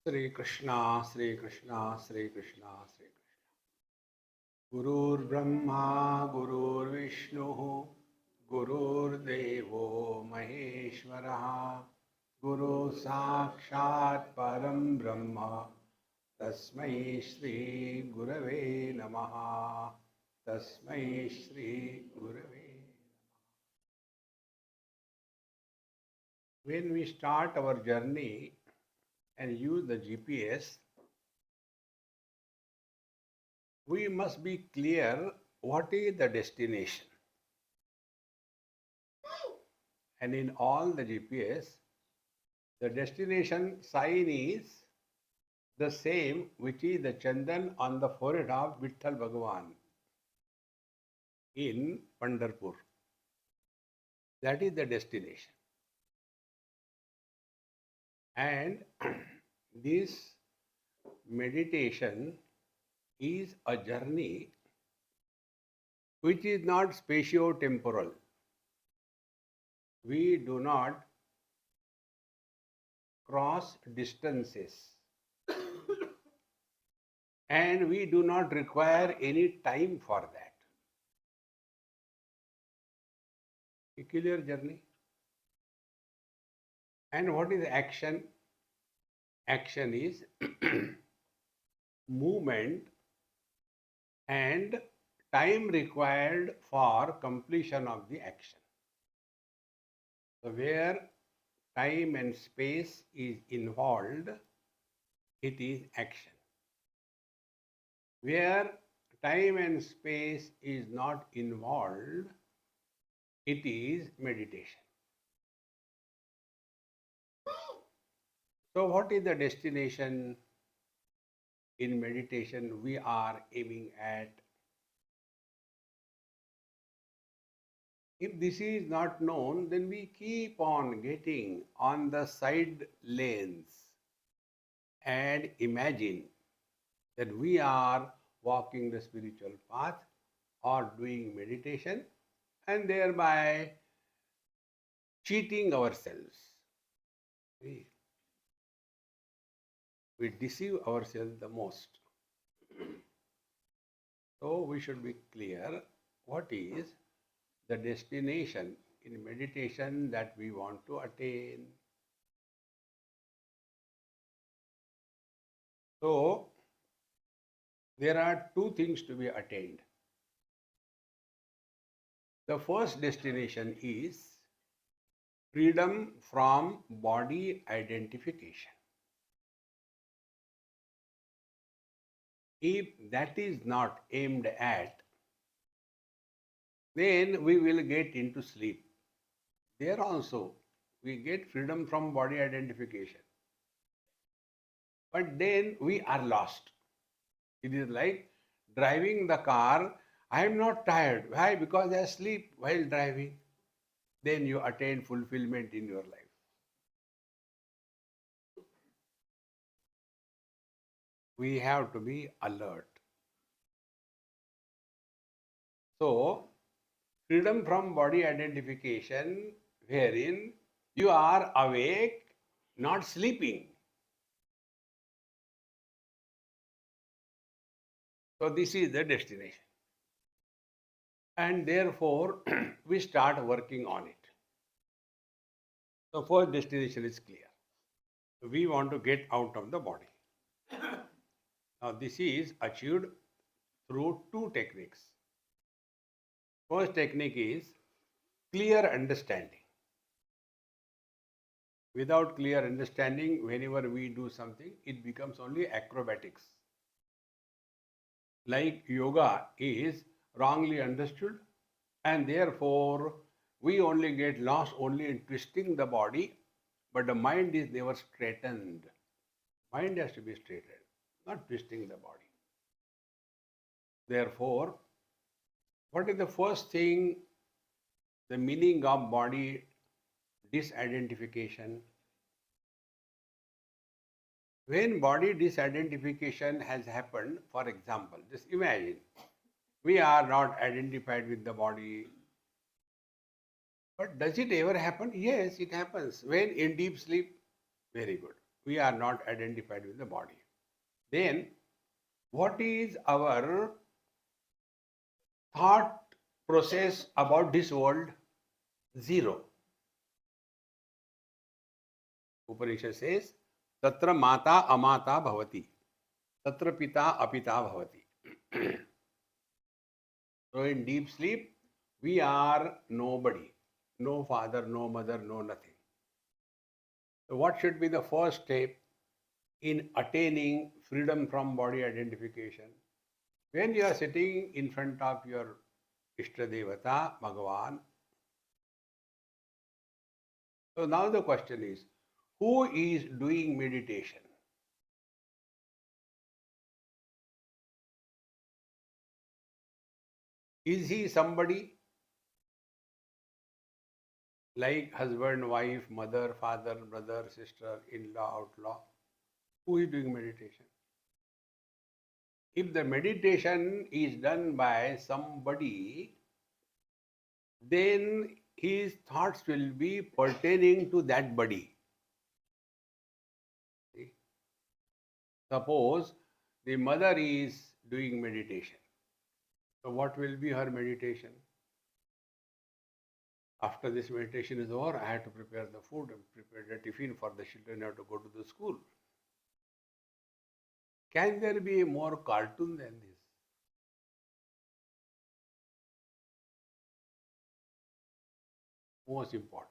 Sri Krishna, Sri Krishna, Sri Krishna, Sri Krishna. Gurur Brahma, Gurur Vishnu, Gurur Devo Maheshwaraha, Guru Sakshat Param Brahma, Tasmai Shri Gurave Namaha, Tasmai Shri Gurave. When we start our journey and use the GPS, we must be clear what is the destination. And in all the GPS, the destination sign is the same, which is the Chandan on the forehead of Vitthal Bhagavan in Pandharpur. That is the destination. And this meditation is a journey which is not spatio-temporal. We do not cross distances and we do not require any time for that. Peculiar journey. And what is action? Action is movement and time required for completion of the action. So where time and space is involved, it is action. Where time and space is not involved, it is meditation. So what is the destination in meditation we are aiming at? If this is not known, then we keep on getting on the side lanes and imagine that we are walking the spiritual path or doing meditation and thereby cheating ourselves. We deceive ourselves the most. So we should be clear what is the destination in meditation that we want to attain. So there are two things to be attained. The first destination is freedom from body identification. If that is not aimed at, then we will get into sleep. There also, we get freedom from body identification. But then we are lost. It is like driving the car. I am not tired. Why? Because I sleep while driving. Then you attain fulfillment in your life. We have to be alert. So, freedom from body identification, wherein you are awake, not sleeping. So, this is the destination. And therefore, we start working on it. So, first destination is clear. We want to get out of the body. Now, this is achieved through two techniques. First technique is clear understanding. Without clear understanding, whenever we do something, it becomes only acrobatics. Like yoga is wrongly understood, and therefore we only get lost only in twisting the body, but the mind is never straightened. Mind has to be straightened, not twisting the body. Therefore, what is the first thing, the meaning of body disidentification? When body disidentification has happened, for example, just imagine, we are not identified with the body. But does it ever happen? Yes, it happens. When in deep sleep, very good. We are not identified with the body. Then, what is our thought process about this world? Zero. Upanishad says, Tatra mata amata bhavati. Tatra pita apita bhavati. So in deep sleep, we are nobody. No father, no mother, no nothing. So what should be the first step in attaining freedom from body identification? When you are sitting in front of your Ishtadevata, Bhagavan, so now the question is, who is doing meditation? Is he somebody like husband, wife, mother, father, brother, sister, in-law, outlaw? Who is doing meditation? If the meditation is done by somebody, then his thoughts will be pertaining to that body. See? Suppose the mother is doing meditation. So what will be her meditation? After this meditation is over, I have to prepare the food and prepare the tiffin for the children who have to go to the school. Can there be a more cartoon than this? Most important.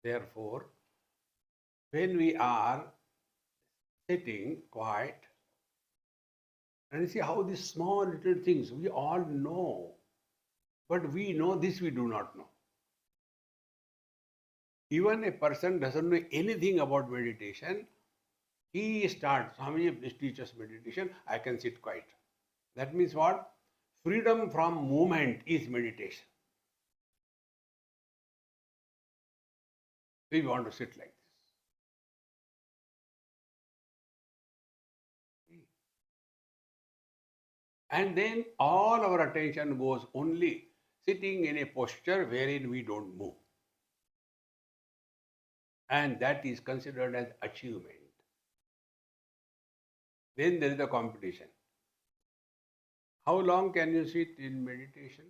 Therefore, when we are sitting quiet, and you see how these small little things we all know, but we know this we do not know. Even a person doesn't know anything about meditation, he starts, Swamiji, please teach us meditation, I can sit quiet. That means what? Freedom from movement is meditation. We want to sit like this. And then all our attention goes only sitting in a posture wherein we don't move. And that is considered as achievement. Then there is a competition. How long can you sit in meditation?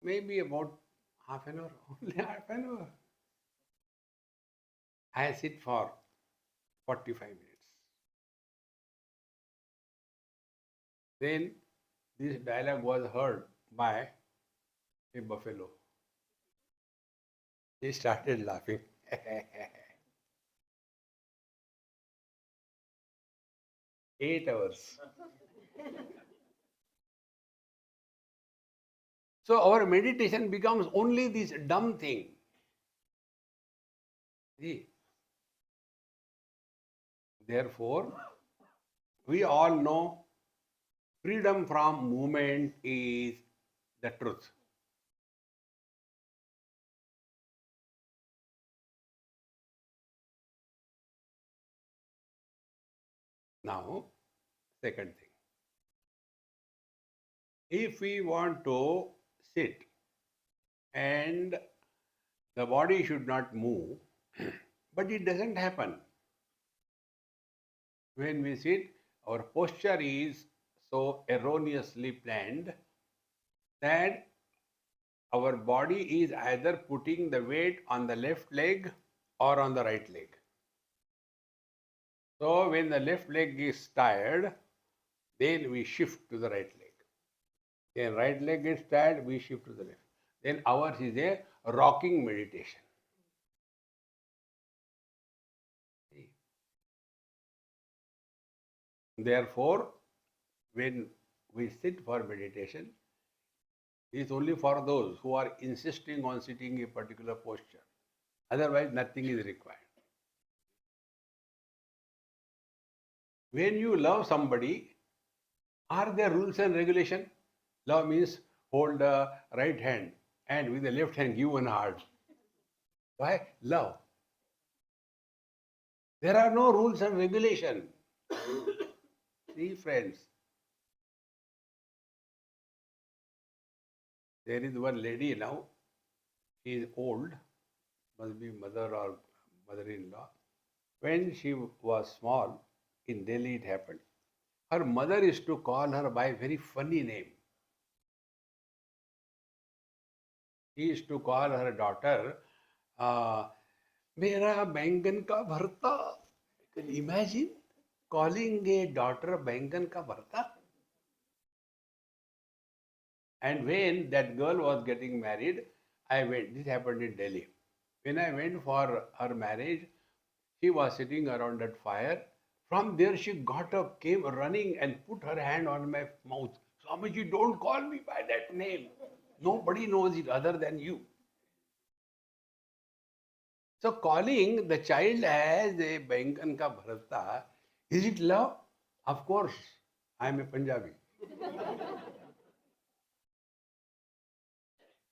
Maybe about half an hour, only half an hour. I sit for 45 minutes. Then this dialogue was heard by a buffalo. He started laughing. 8 hours. So our meditation becomes only this dumb thing. See? Therefore, we all know freedom from movement is the truth. Now, second thing. If we want to sit and the body should not move, but it doesn't happen. When we sit, our posture is so erroneously planned that our body is either putting the weight on the left leg or on the right leg. So when the left leg is tired, then we shift to the right leg. Then right leg gets tired, we shift to the left. Then ours is a rocking meditation. Therefore, when we sit for meditation, it is only for those who are insisting on sitting in a particular posture. Otherwise, nothing is required. When you love somebody, are there rules and regulations? Love means hold the right hand and with the left hand give one heart. Why? Love. There are no rules and regulations. See, friends, there is one lady now, she is old, must be mother or mother-in-law, when she was small, in Delhi it happened. Her mother used to call her by a very funny name. He used to call her daughter, Mera बैंगन का भरता. Can you imagine calling a daughter बैंगन का भरता? And when that girl was getting married, I went. This happened in Delhi. When I went for her marriage, she was sitting around that fire. From there, she got up, came running, and put her hand on my mouth. Swamiji, don't call me by that name. Nobody knows it other than you. So, calling the child as a Bankan ka bharata, is it love? Of course, I am a Punjabi.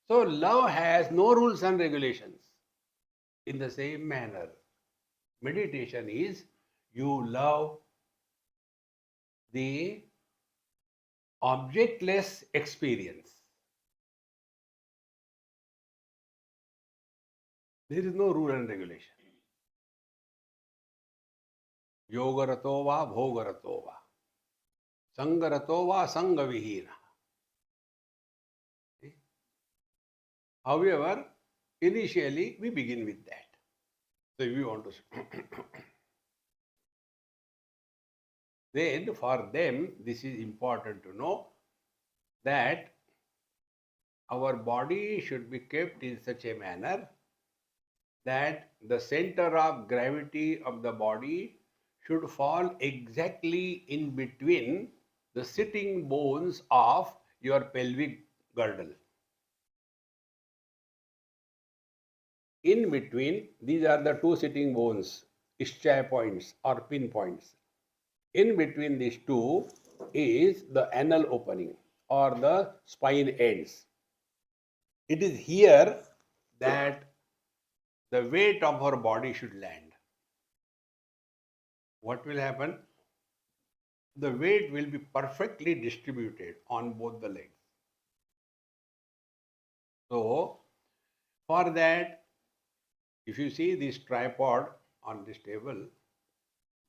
So, love has no rules and regulations. In the same manner, meditation is you love the objectless experience. There is no rule and regulation. Yogarato va bhogarato va. Sangarato va sangavihina. However, initially we begin with that. So if you want to then for them this is important to know that our body should be kept in such a manner that the center of gravity of the body should fall exactly in between the sitting bones of your pelvic girdle. In between, these are the two sitting bones, ischia points or pin points. In between these two is the anal opening or the spine ends. It is here that the weight of our body should land. What will happen? The weight will be perfectly distributed on both the legs. So, for that, if you see this tripod on this table,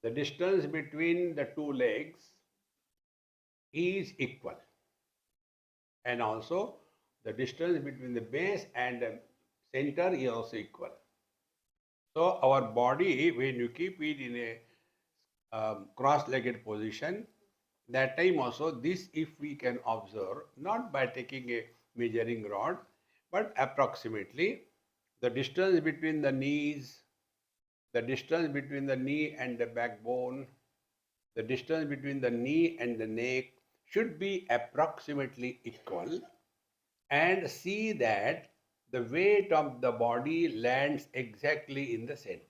the distance between the two legs is equal. And also, the distance between the base and the center is also equal. So, our body, when you keep it in a cross-legged position, that time also this, if we can observe, not by taking a measuring rod, but approximately the distance between the knees, the distance between the knee and the backbone, the distance between the knee and the neck should be approximately equal, and see that the weight of the body lands exactly in the center.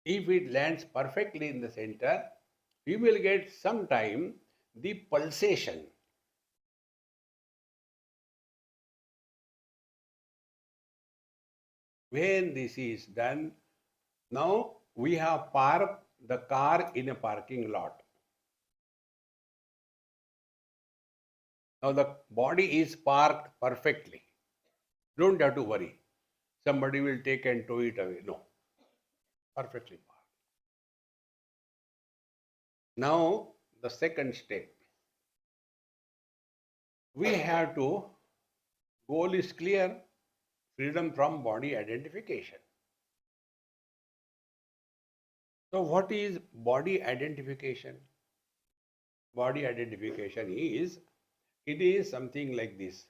If it lands perfectly in the center, we will get sometime the pulsation. When this is done, now we have parked the car in a parking lot. Now the body is parked perfectly. Don't have to worry. Somebody will take and tow it away. No. Perfectly parked. Now the second step. We have to, goal is clear, freedom from body identification. So what is body identification? Body identification is, it is something like this.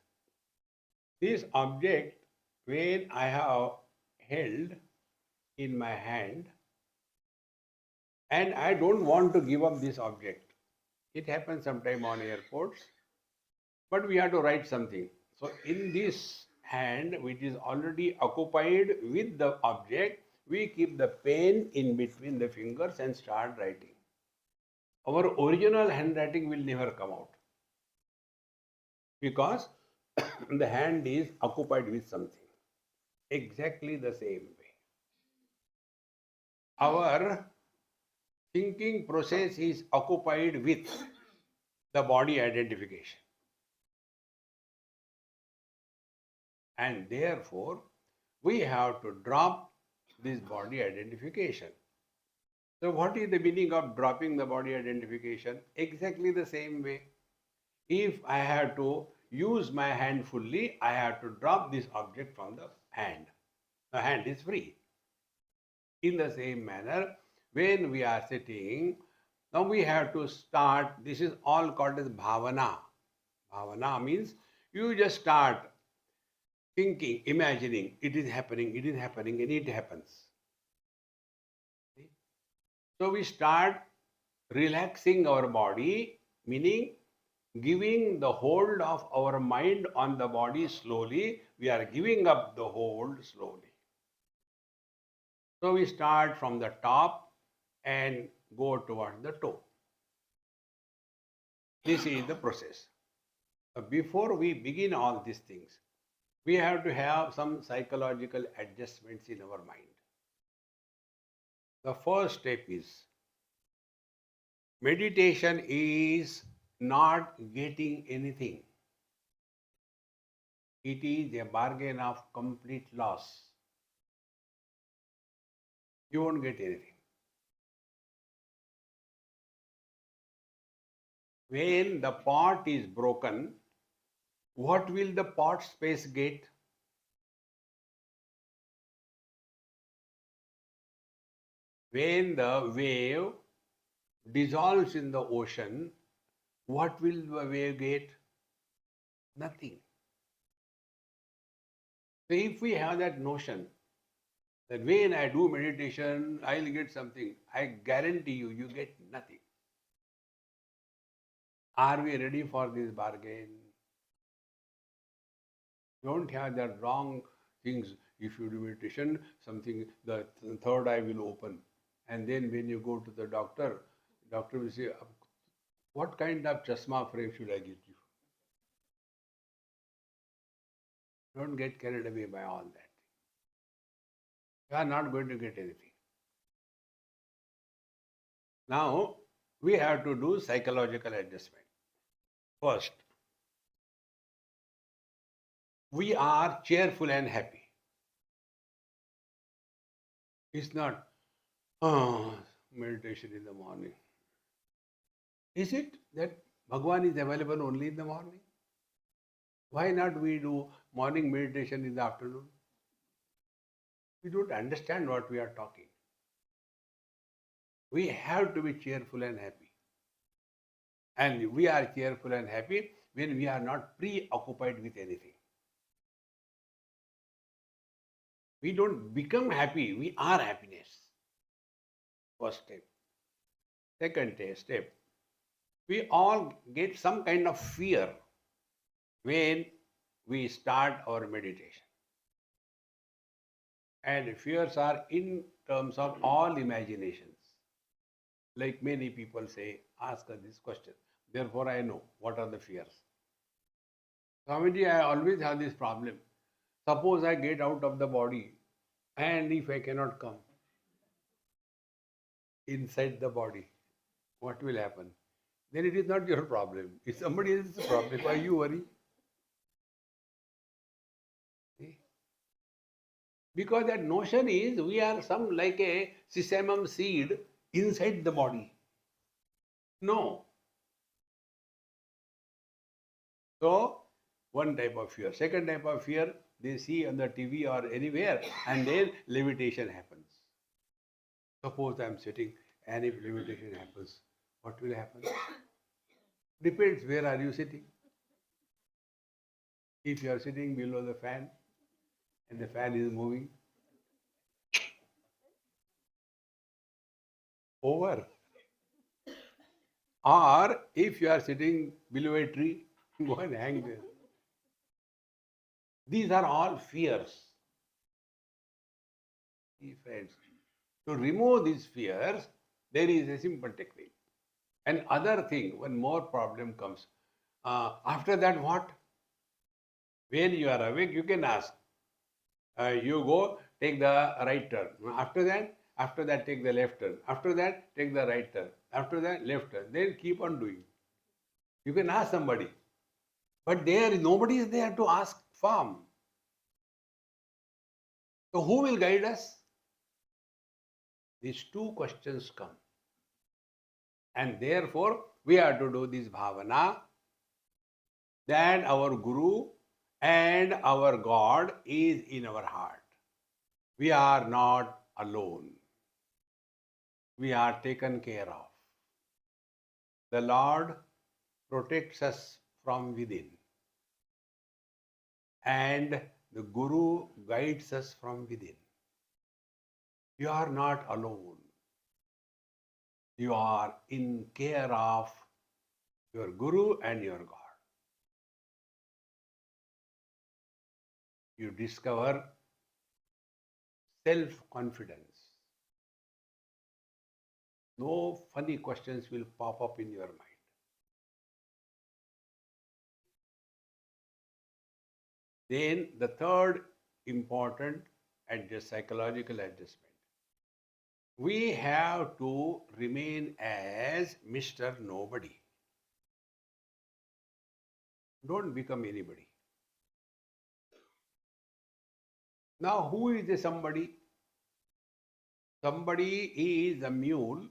This object, when I have held in my hand, and I don't want to give up this object. It happens sometime on airports, but we have to write something. So in this hand, which is already occupied with the object, we keep the pen in between the fingers and start writing. Our original handwriting will never come out because the hand is occupied with something. Exactly the same way. Our thinking process is occupied with the body identification. And therefore, we have to drop this body identification. So what is the meaning of dropping the body identification? Exactly the same way. If I have to use my hand fully, I have to drop this object from the hand. The hand is free. In the same manner, when we are sitting, now we have to start, this is all called as bhavana. Bhavana means you just start thinking, imagining, it is happening, and it happens. So we start relaxing our body, meaning giving the hold of our mind on the body slowly. We are giving up the hold slowly. So we start from the top and go towards the toe. This is the process. Before we begin all these things, we have to have some psychological adjustments in our mind. The first step is meditation is not getting anything. It is a bargain of complete loss. You won't get anything. When the pot is broken, what will the pot space get? When the wave dissolves in the ocean, what will the wave get? Nothing. So if we have that notion that when I do meditation, I'll get something, I guarantee you, you get nothing. Are we ready for this bargain? Don't have that wrong things. If you do meditation, something, the third eye will open. And then when you go to the doctor will say, what kind of chashma frame should I give you? Don't get carried away by all that. You are not going to get anything. Now, we have to do psychological adjustment. First, we are cheerful and happy. It's not, meditation in the morning. Is it that Bhagwan is available only in the morning? Why not we do morning meditation in the afternoon? We don't understand what we are talking. We have to be cheerful and happy. And we are cheerful and happy when we are not preoccupied with anything. We don't become happy, we are happiness. First step. Second step. We all get some kind of fear when we start our meditation. And fears are in terms of all imaginations. Like many people say, ask us this question. Therefore, I know what are the fears. Swamiji, I always have this problem. Suppose I get out of the body and if I cannot come inside the body, what will happen? Then it is not your problem. It's somebody else's problem. Why you worry? See? Because that notion is we are some like a sesamum seed inside the body. No. So, one type of fear. Second type of fear, they see on the TV or anywhere and then levitation happens. Suppose I am sitting and if levitation happens, what will happen? Depends where are you sitting. If you are sitting below the fan and the fan is moving, over. Or if you are sitting below a tree, go and hang there. These are all fears. Friends, to remove these fears, there is a simple technique. And other thing, one more problem comes. After that, what? When you are awake, you can ask. You go, take the right turn. After that, take the left turn. After that, take the right turn. After that, left turn. Then keep on doing. You can ask somebody. But nobody is there to ask from. So who will guide us? these two questions come. And therefore, we have to do this bhavana that our Guru and our God is in our heart. We are not alone. We are taken care of. The Lord protects us from within, and the Guru guides us from within. You are not alone. You are in care of your Guru and your God. You discover self-confidence. No funny questions will pop up in your mind. Then the third important psychological adjustment. We have to remain as Mr. Nobody. Don't become anybody. Now, who is the somebody? Somebody is a mule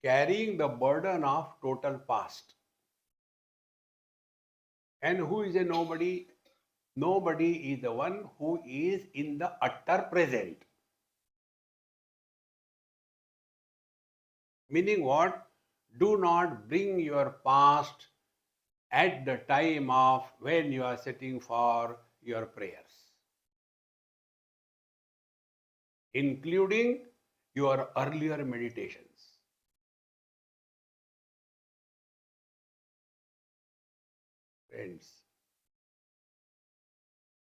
carrying the burden of total past. And who is a nobody? Nobody is the one who is in the utter present. Meaning what? Do not bring your past at the time of when you are sitting for your prayers, including your earlier meditations. Friends,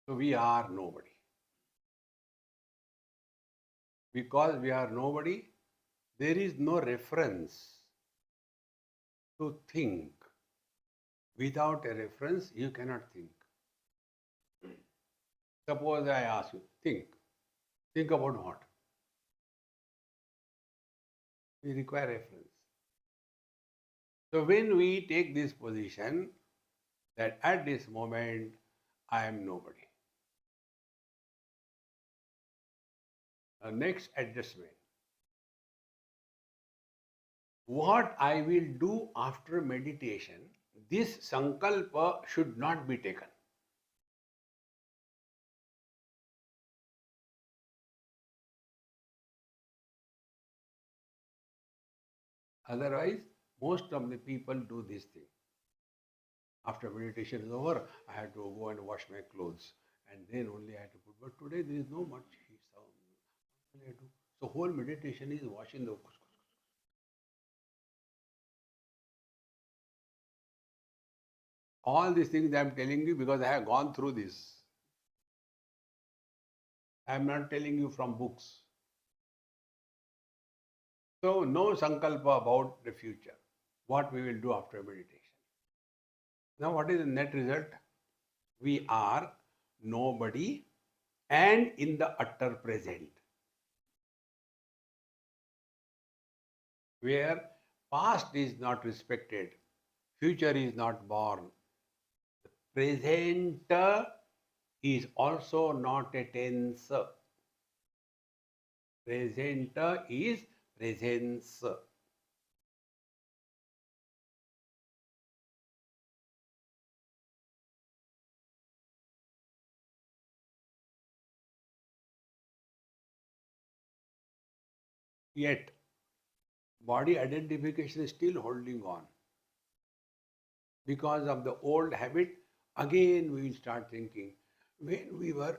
so we are nobody. Because we are nobody, there is no reference to think. Without a reference, you cannot think. Suppose I ask you, think. Think about what? We require reference. So when we take this position that at this moment I am nobody. Next adjustment. What I will do after meditation, this sankalpa should not be taken. Otherwise, most of the people do this thing. After meditation is over, I have to go and wash my clothes, and then only I have to put. But today there is no much sound. What will I do? So whole meditation is washing the. All these things I am telling you because I have gone through this. I am not telling you from books. So no sankalpa about the future, what we will do after meditation. Now what is the net result? We are nobody and in the utter present, where past is not respected, future is not born, the present is also not a tense. Present is presence. Yet, body identification is still holding on. Because of the old habit, again we will start thinking. When we were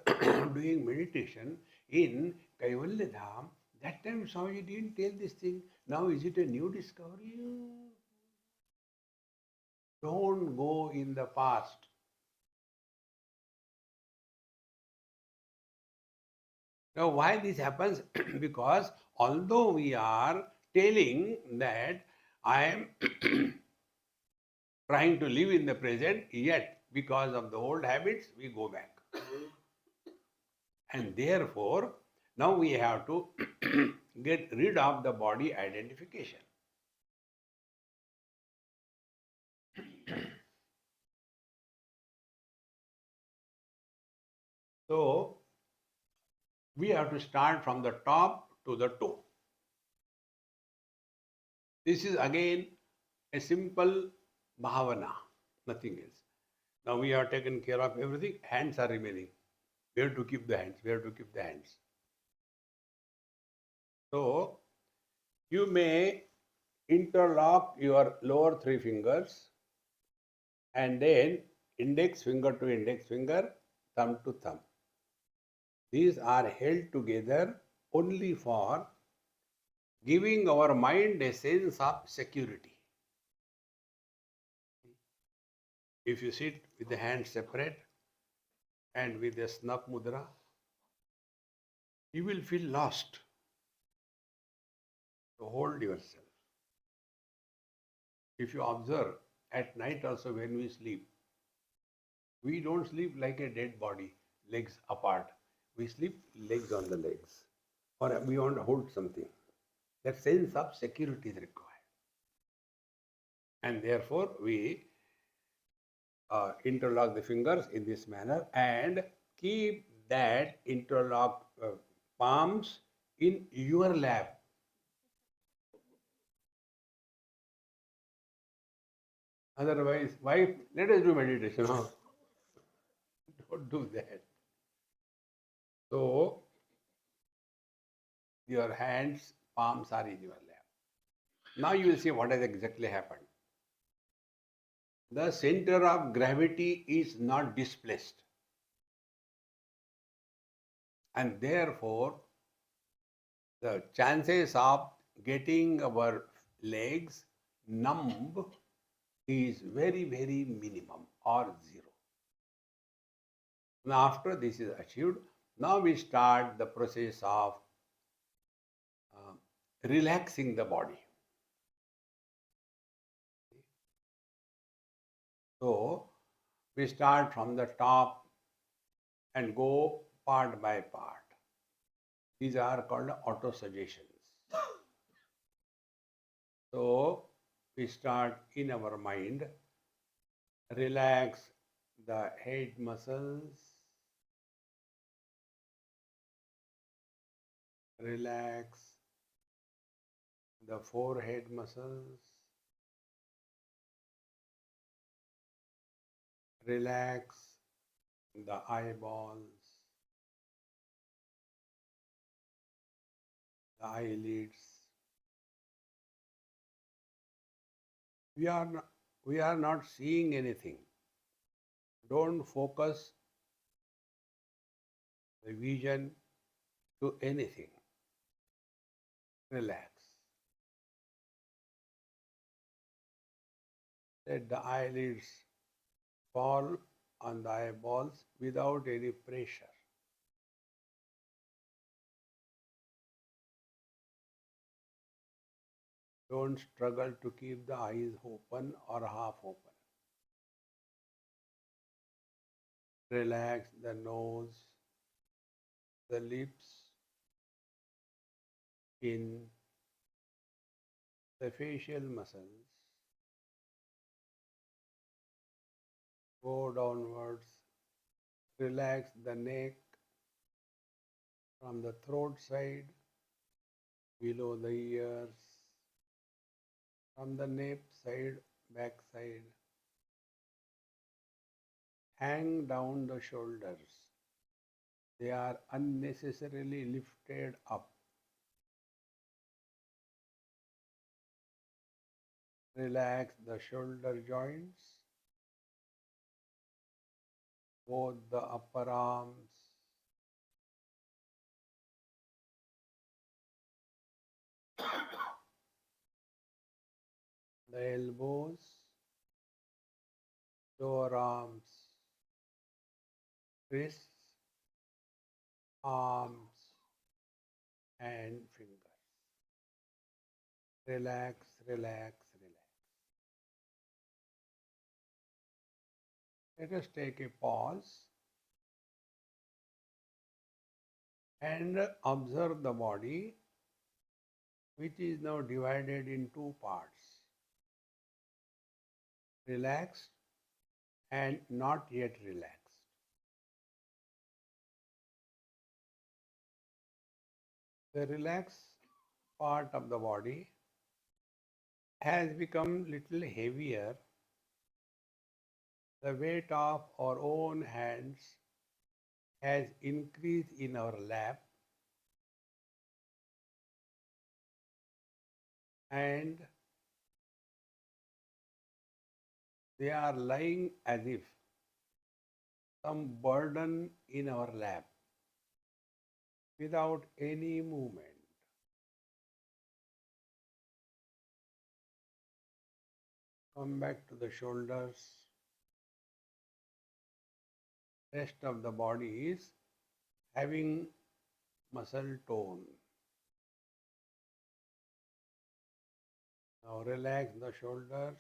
doing meditation in Kaivalya Dham, that time Swamiji didn't tell this thing. Now is it a new discovery? Don't go in the past. Now why this happens? Because although we are telling that I am trying to live in the present, yet because of the old habits, we go back. And therefore, now we have to get rid of the body identification. So, we have to start from the top to the toe. This is again a simple bhavana, nothing else. Now we have taken care of everything, hands are remaining. We have to keep the hands, we have to keep the hands. So you may interlock your lower three fingers and then index finger to index finger, thumb to thumb. These are held together only for giving our mind a sense of security. If you sit with the hands separate and with a snap mudra, you will feel lost to hold yourself. If you observe at night also when we sleep, we don't sleep like a dead body, legs apart. We sleep legs on the legs, or we want to hold something. That sense of security is required. And therefore, we interlock the fingers in this manner and keep that interlocked palms in your lap. Otherwise, wife, let us do meditation. Huh? Don't do that. So, your hands, palms are in your lap. Now you will see what has exactly happened. The center of gravity is not displaced. And therefore, the chances of getting our legs numb is very, very minimum or zero. Now, after this is achieved, now we start the process of relaxing the body. So, we start from the top and go part by part. These are called auto-suggestions. So, we start in our mind, relax the head muscles, relax the forehead muscles, relax the eyeballs, the eyelids. We are not seeing anything. Don't focus the vision to anything. Relax. Let the eyelids fall on the eyeballs without any pressure. Don't struggle to keep the eyes open or half open. Relax the nose, the lips, chin, the facial muscles. Go downwards. Relax the neck from the throat side, below the ears, from the nape side, back side. Hang down the shoulders. They are unnecessarily lifted up. Relax the shoulder joints, both the upper arms, the elbows, lower arms, wrists, arms, and fingers. Relax, relax, relax. Let us take a pause and observe the body, which is now divided in two parts, relaxed and not yet relaxed. The relaxed part of the body has become little heavier. The weight of our own hands has increased in our lap, and they are lying as if some burden in our lap without any movement. Come back to the shoulders. Rest of the body is having muscle tone. Now relax the shoulders,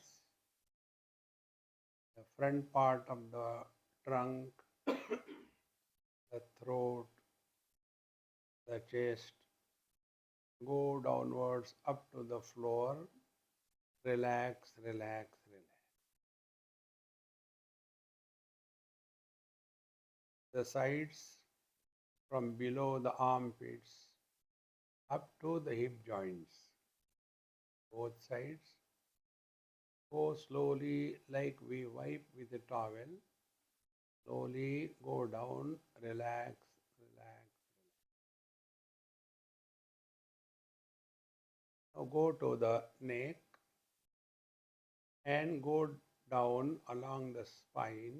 the front part of the trunk, the throat, the chest. Go downwards up to the floor. Relax, relax, relax. The sides from below the armpits up to the hip joints. Both sides. Go slowly like we wipe with a towel. Slowly go down, relax, relax. Now go to the neck and go down along the spine,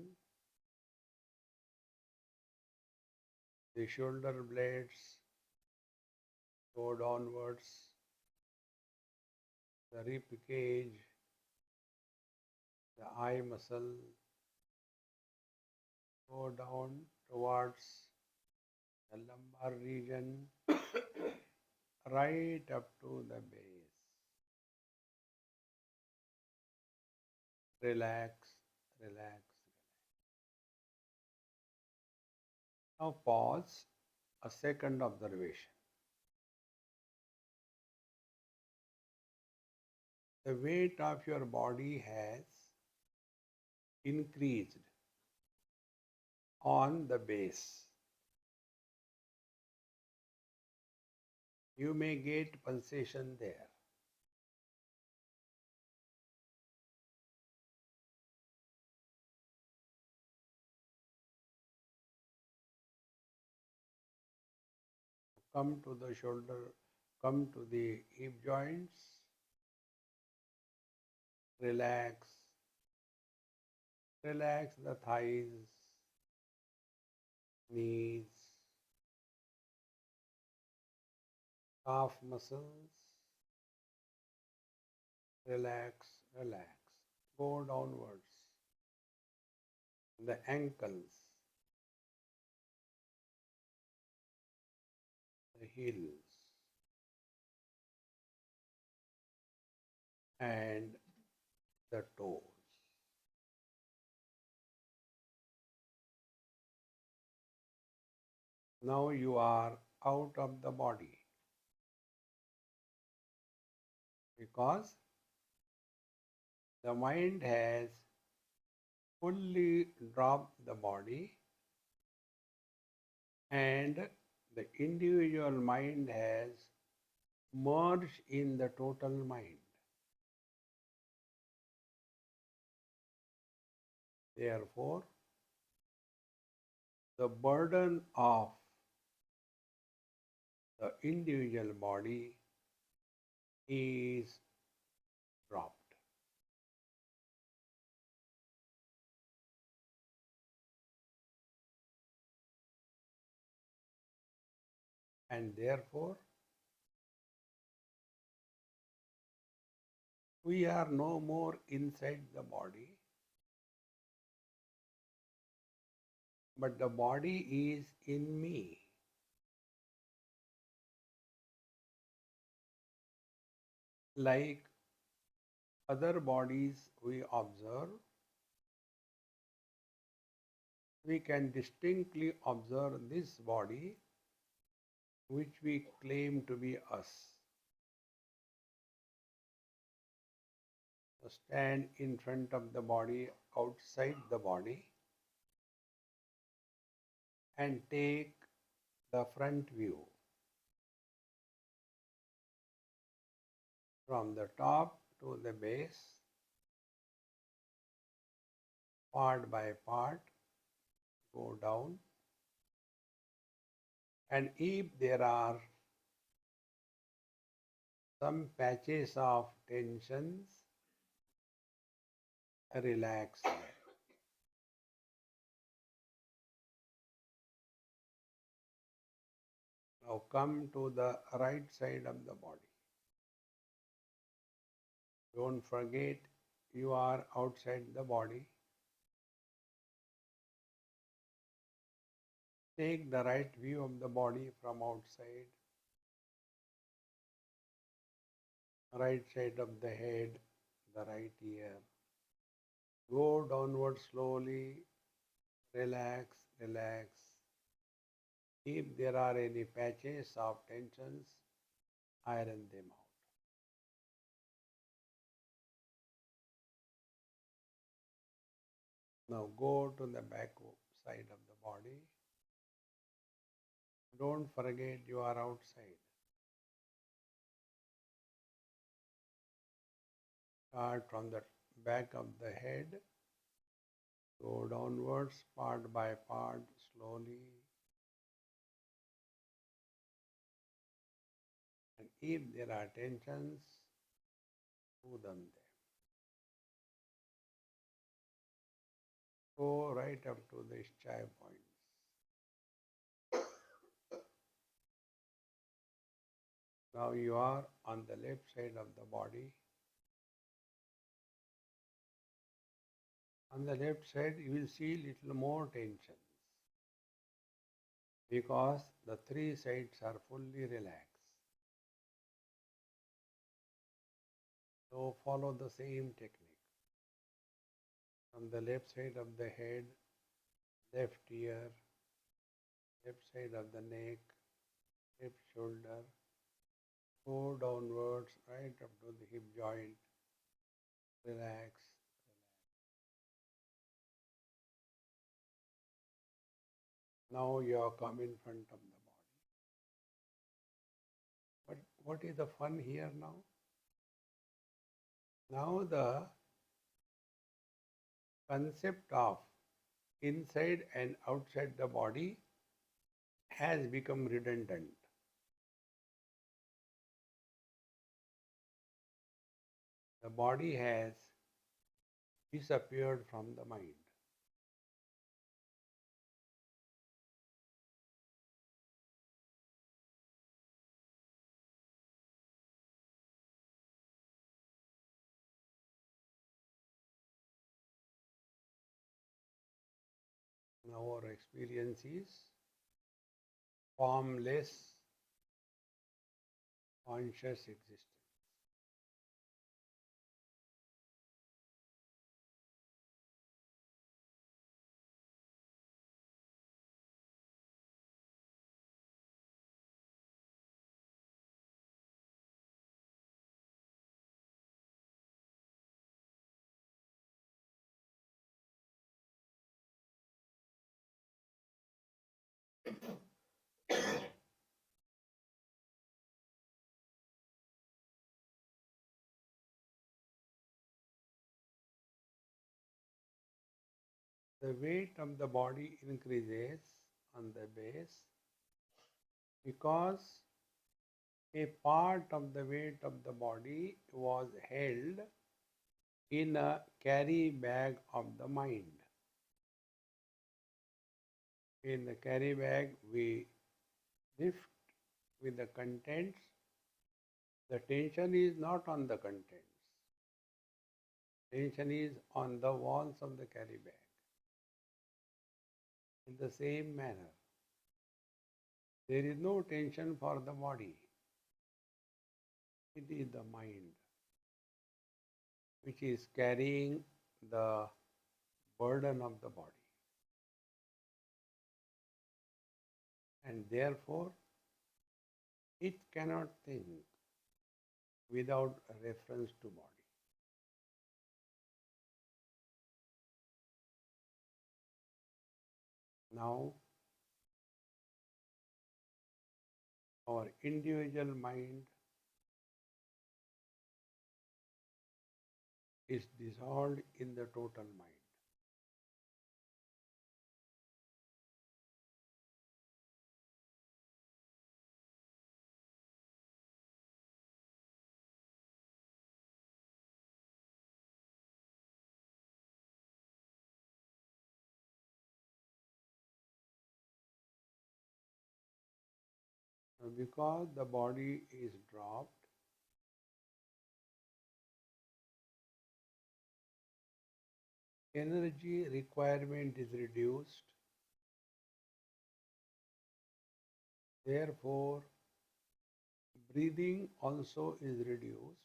the shoulder blades, go downwards, the rib cage, the eye muscle, go down towards the lumbar region, right up to the base. Relax, relax. Now pause, a second observation. The weight of your body has increased on the base. You may get pulsation there. Come to the shoulder, come to the hip joints, relax, relax the thighs, knees, calf muscles, relax, relax. Go downwards, the ankles, the heels, and the toes. Now you are out of the body because the mind has fully dropped the body and the individual mind has merged in the total mind. Therefore, the burden of the individual body is dropped. And therefore, we are no more inside the body, but the body is in me. Like other bodies we observe, we can distinctly observe this body which we claim to be us. So stand in front of the body, outside the body, and take the front view. From the top to the base, part by part, go down. And if there are some patches of tensions, relax them. Now come to the right side of the body. Don't forget you are outside the body. Take the right view of the body from outside. Right side of the head, the right ear. Go downward slowly. Relax, relax. If there are any patches of tensions, iron them out. Now go to the back side of the body. Don't forget you are outside. Start from the back of the head. Go downwards part by part slowly. And if there are tensions, do them there. Go right up to the chai points. Now you are on the left side of the body. On the left side, you will see little more tensions because the three sides are fully relaxed. So follow the same technique. From the left side of the head, left ear, left side of the neck, left shoulder, go downwards right up to the hip joint. Relax. Now you are come in front of the body. But what is the fun here now? Now the concept of inside and outside the body has become redundant. The body has disappeared from the mind. Now our experience is formless conscious existence. The weight of the body increases on the base because a part of the weight of the body was held in a carry bag of the mind. In the carry bag, we lift with the contents. The tension is not on the contents. Tension is on the walls of the carry bag. In the same manner, there is no tension for the body. It is the mind which is carrying the burden of the body. And therefore, it cannot think without reference to body. Now, our individual mind is dissolved in the total mind. Because the body is dropped, energy requirement is reduced, therefore, breathing also is reduced,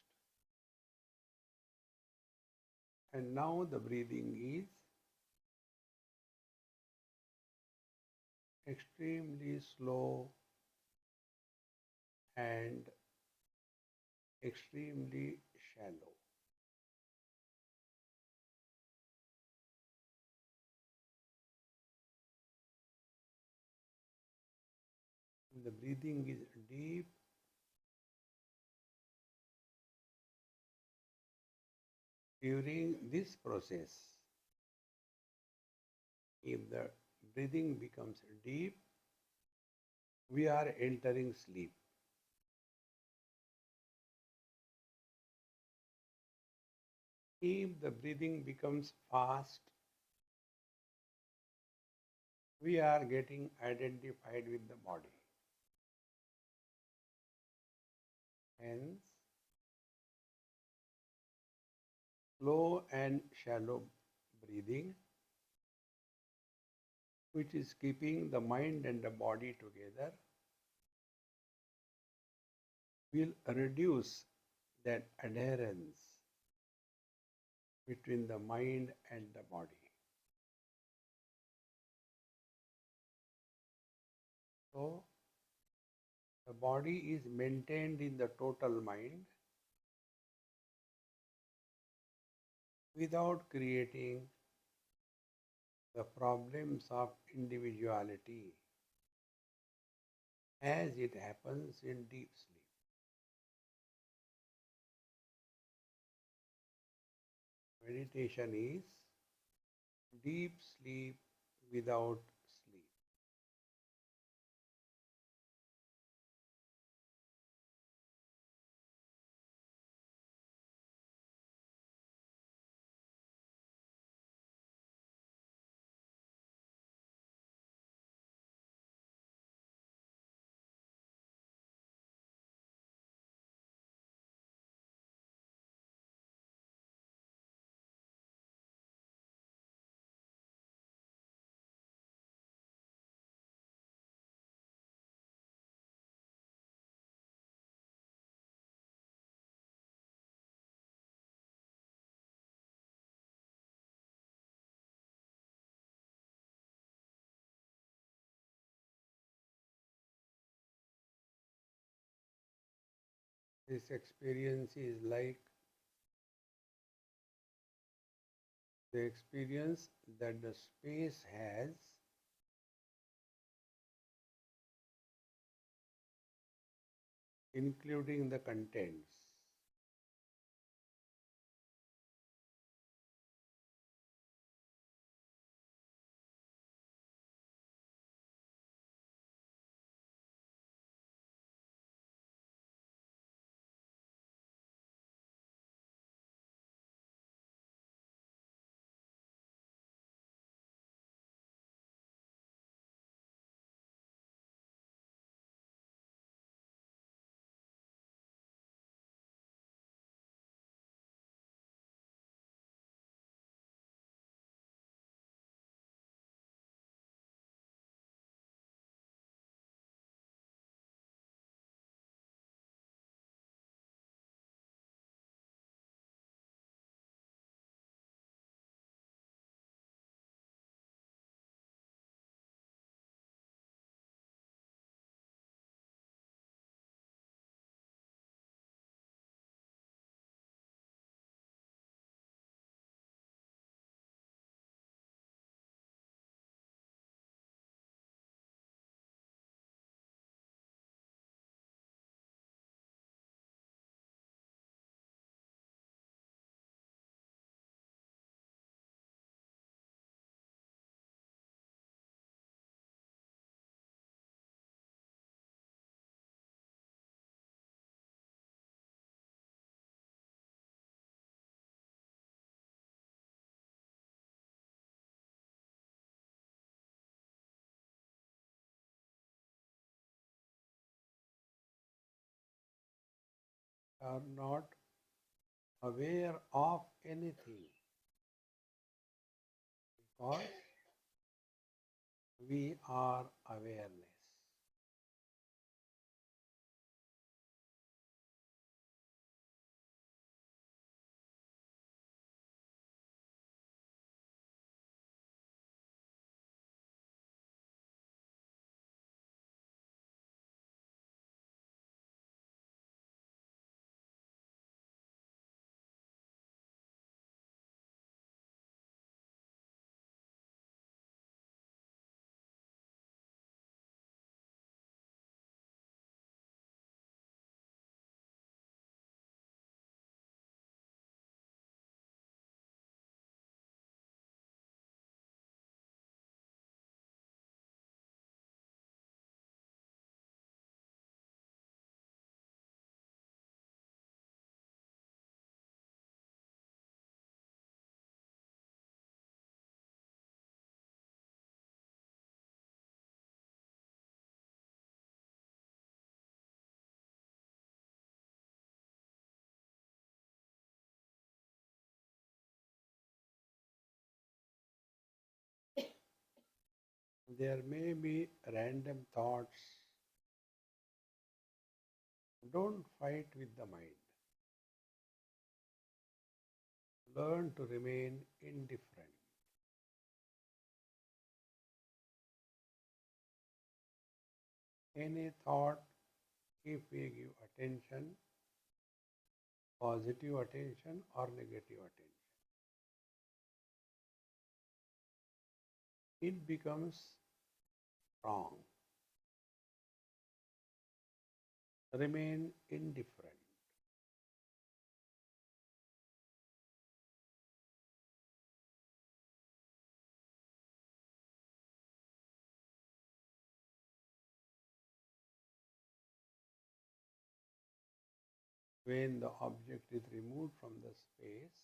and now the breathing is extremely slow and extremely shallow. The breathing is deep. During this process, if the breathing becomes deep, we are entering sleep. If the breathing becomes fast, we are getting identified with the body. Hence, slow and shallow breathing, which is keeping the mind and the body together, will reduce that adherence between the mind and the body. So, the body is maintained in the total mind without creating the problems of individuality as it happens in deep sleep. Meditation is deep sleep without sleep. This experience is like the experience that the space has including the contents. are not aware of anything because we are awareness. There may be random thoughts. Don't fight with the mind. Learn to remain indifferent. Any thought, if we give attention, positive attention or negative attention, it becomes wrong. Remain indifferent. When the object is removed from the space,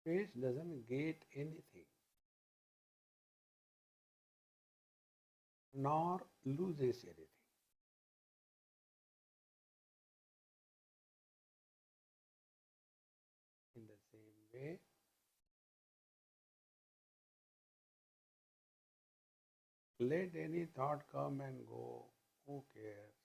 space doesn't get anything nor loses anything. In the same way, let any thought come and go. Who cares?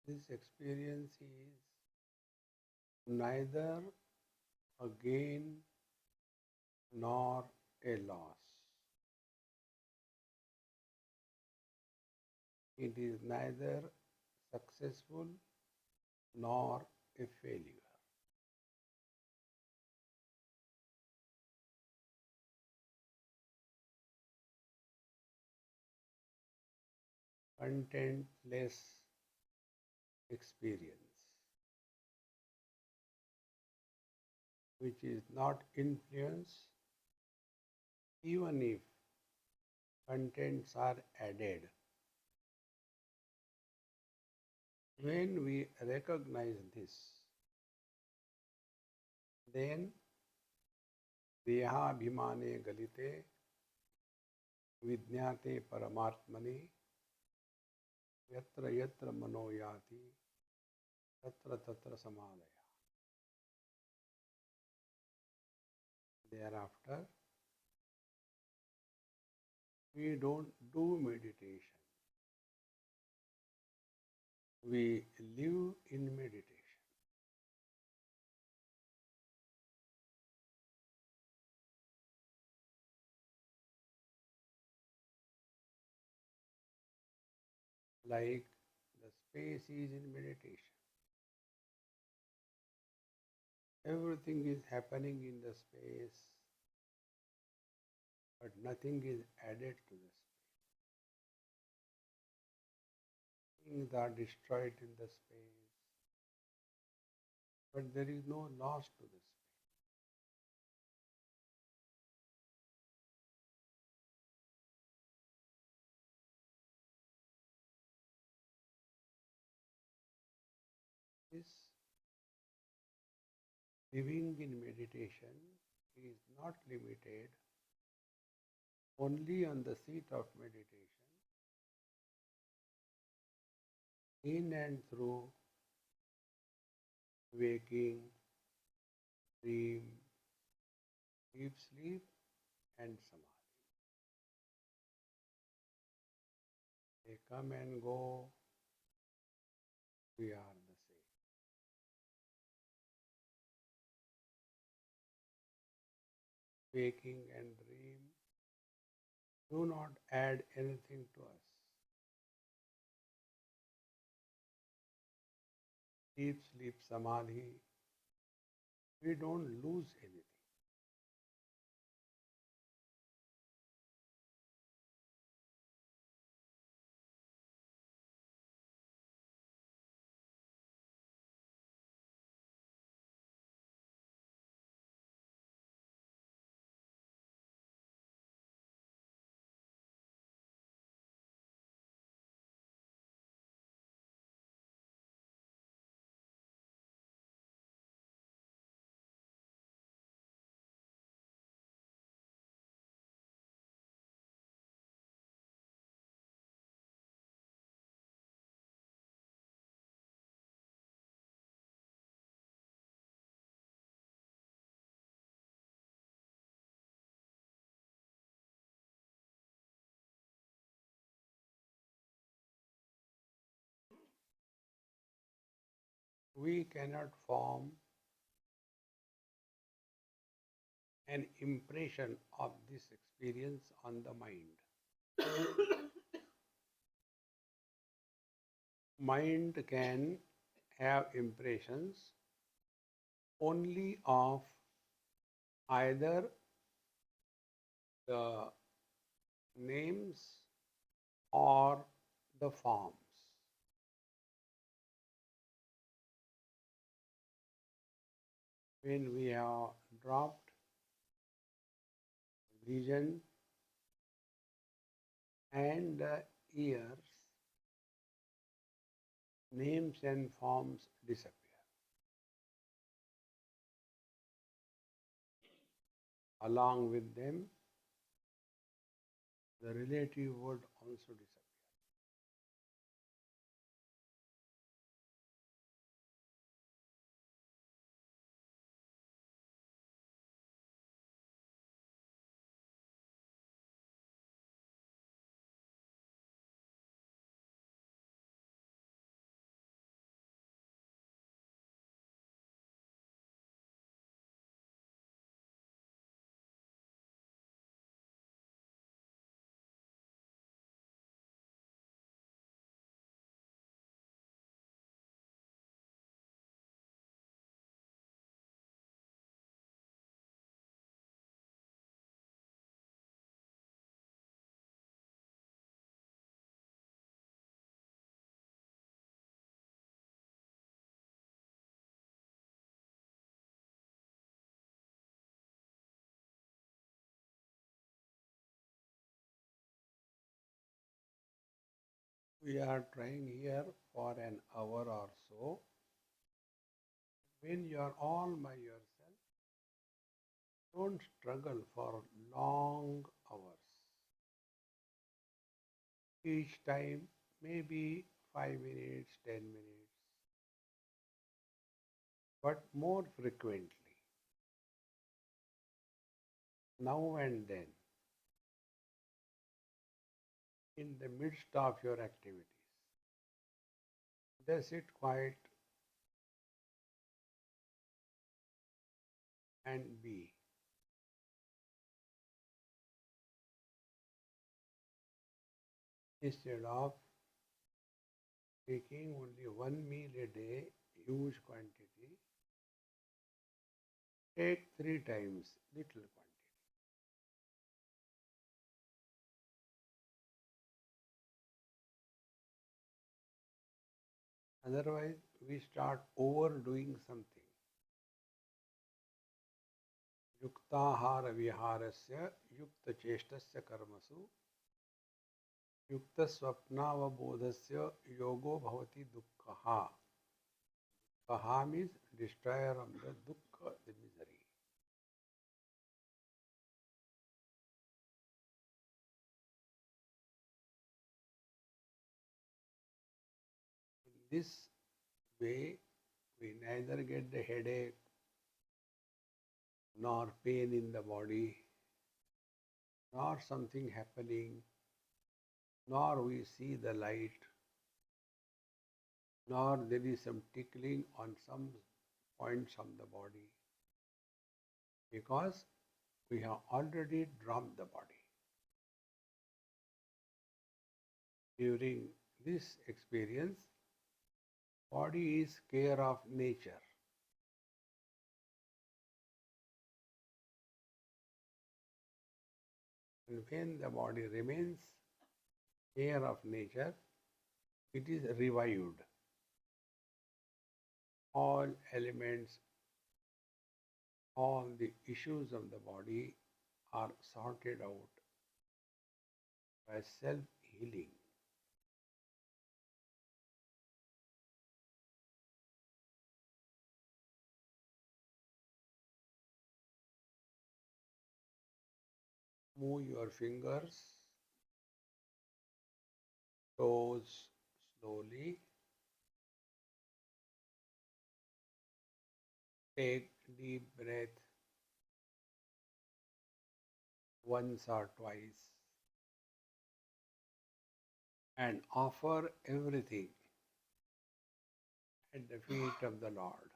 This experience is neither a gain nor a loss. It is neither successful nor a failure. Contentless experience, which is not influenced even if contents are added. When we recognize this, then देहाभिमाने गलिते विज्ञाते परमात्मने यत्र यत्र मनो याति तत्र तत्र समाधया. Thereafter, we don't do meditation. We live in meditation. Like the space is in meditation. Everything is happening in the space, but nothing is added to the space. Things are destroyed in the space, but there is no loss to the space. This living in meditation is not limited only on the seat of meditation, in and through waking, dream, deep sleep, and samadhi. They come and go, we are the same. Waking and dream do not add anything to us. Deep sleep, samadhi, we don't lose anything. We cannot form an impression of this experience on the mind. Mind can have impressions only of either the names or the forms. When we have dropped vision and the ears, names and forms disappear. Along with them, the relative would also disappear. We are trying here for an hour or so. When you are all by yourself, don't struggle for long hours. Each time, maybe 5 minutes, 10 minutes, but more frequently, now and then, in the midst of your activities. Just sit quiet and be. Instead of taking only one meal a day, huge quantity, take 3 times little quantity. Otherwise, we start overdoing something. युक्ताहार विहारस्य युक्तचेष्टस्य कर्मसु युक्तस्वप्नावबोधस्य योगो भवति दुःखः. Kaha means destroyer of the dukkha, the misery. In this way, we neither get the headache nor pain in the body, nor something happening, nor we see the light, nor there is some tickling on some points of the body, because we have already dropped the body. During this experience, body is care of nature. And when the body remains care of nature, it is revived. All elements, all the issues of the body are sorted out by self-healing. Move your fingers, toes slowly. Take deep breath once or twice and offer everything at the feet of the Lord.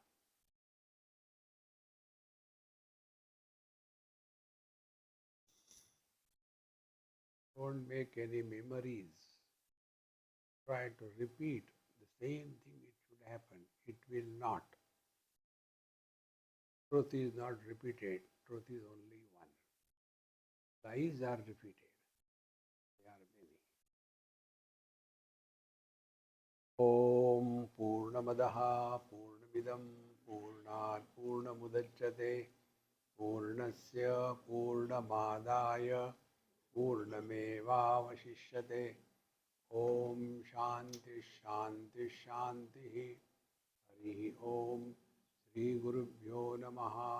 Don't make any memories. Try to repeat the same thing it should happen. It will not. Truth is not repeated. Truth is only one. Lies are repeated. They are many. Om Purnamadaha Purnamidam Purnat Purnamudachyate Purnasya Purnamadaya Purnamevavashishyate. Om Shanti Shanti Shanti. Hari Om. Shri Gurubhyo Namaha.